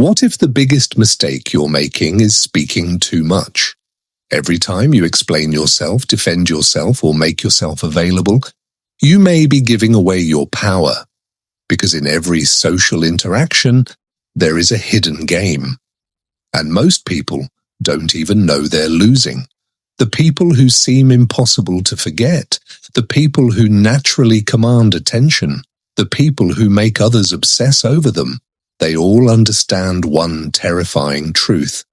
What if the biggest mistake you're making is speaking too much? Every time you explain yourself, defend yourself, or make yourself available, you may be giving away your power, because in every social interaction, there is a hidden game. And most people don't even know they're losing. The people who seem impossible to forget, the people who naturally command attention, the people who make others obsess over them, they all understand one terrifying truth.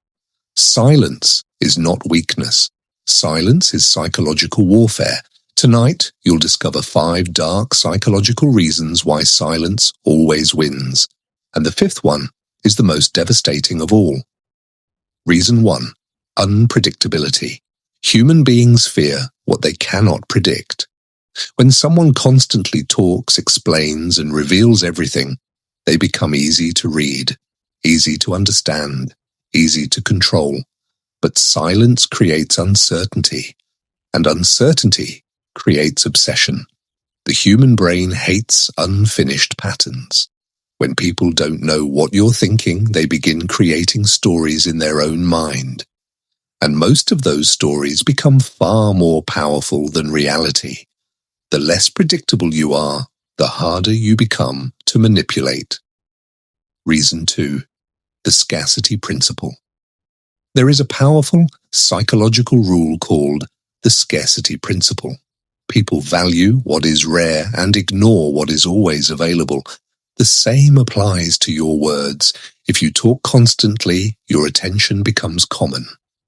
Silence is not weakness. Silence is psychological warfare. Tonight, you'll discover 5 dark psychological reasons why silence always wins. And the 5th one is the most devastating of all. Reason 1. Unpredictability. Human beings fear what they cannot predict. When someone constantly talks, explains, and reveals everything, they become easy to read, easy to understand, easy to control. But silence creates uncertainty, and uncertainty creates obsession. The human brain hates unfinished patterns. When people don't know what you're thinking, they begin creating stories in their own mind. And most of those stories become far more powerful than reality. The less predictable you are, the harder you become to manipulate. Reason 2. The Scarcity Principle. There is a powerful psychological rule called the Scarcity Principle. People value what is rare and ignore what is always available. The same applies to your words. If you talk constantly, your attention becomes common.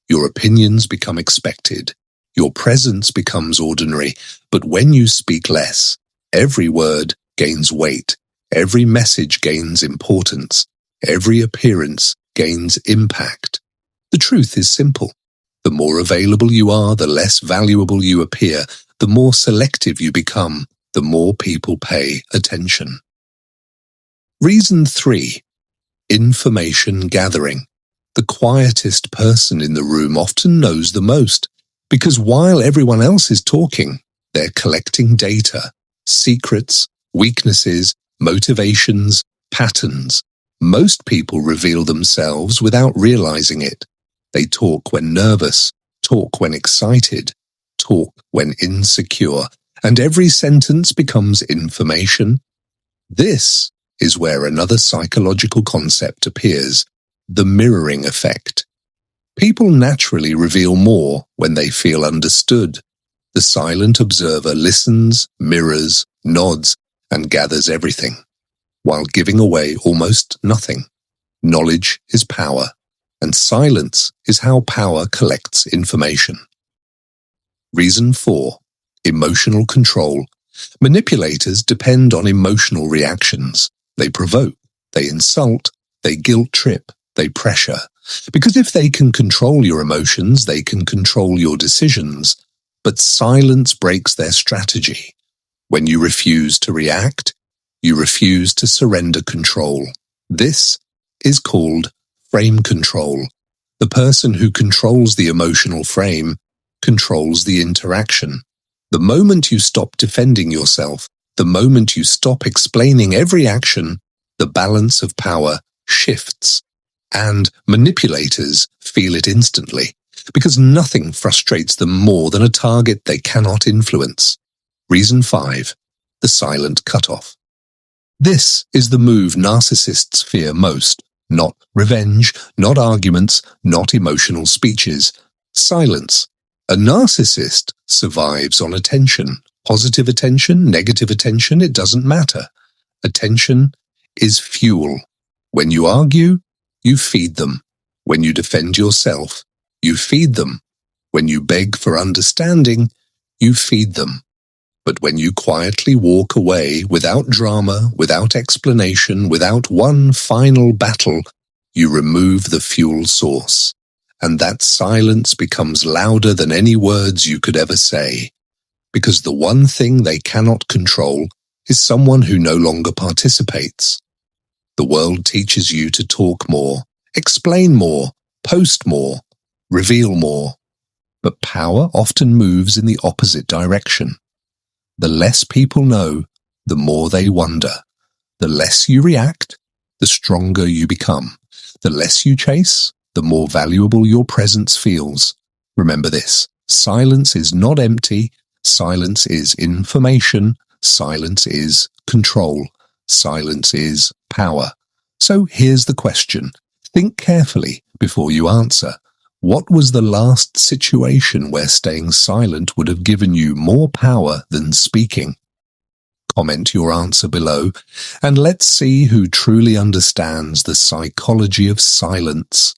Your opinions become expected. Your presence becomes ordinary. But when you speak less, every word gains weight. Every message gains importance. Every appearance gains impact. The truth is simple. The more available you are, the less valuable you appear. The more selective you become, the more people pay attention. Reason 3. Information gathering. The quietest person in the room often knows the most, because while everyone else is talking, they're collecting data, secrets, weaknesses, motivations, patterns. Most people reveal themselves without realizing it. They talk when nervous, talk when excited, talk when insecure, and every sentence becomes information. This is where another psychological concept appears, the mirroring effect. People naturally reveal more when they feel understood. The silent observer listens, mirrors, nods, and gathers everything, while giving away almost nothing. Knowledge is power, and silence is how power collects information. Reason 4. Emotional control. Manipulators depend on emotional reactions. They provoke, they insult, they guilt trip, they pressure. Because if they can control your emotions, they can control your decisions. But silence breaks their strategy. When you refuse to react, you refuse to surrender control. This is called frame control. The person who controls the emotional frame controls the interaction. The moment you stop defending yourself, the moment you stop explaining every action, the balance of power shifts. And manipulators feel it instantly, because nothing frustrates them more than a target they cannot influence. Reason 5. The silent cutoff. This is the move narcissists fear most. Not revenge, not arguments, not emotional speeches. Silence. A narcissist survives on attention. Positive attention, negative attention, it doesn't matter. Attention is fuel. When you argue, you feed them. When you defend yourself, you feed them. When you beg for understanding, you feed them. But when you quietly walk away without drama, without explanation, without one final battle, you remove the fuel source. And that silence becomes louder than any words you could ever say. Because the one thing they cannot control is someone who no longer participates. The world teaches you to talk more, explain more, post more, reveal more. But power often moves in the opposite direction. The less people know, the more they wonder. The less you react, the stronger you become. The less you chase, the more valuable your presence feels. Remember this: silence is not empty, silence is information, silence is control, silence is power. So here's the question. Think carefully before you answer. What was the last situation where staying silent would have given you more power than speaking? Comment your answer below, and let's see who truly understands the psychology of silence.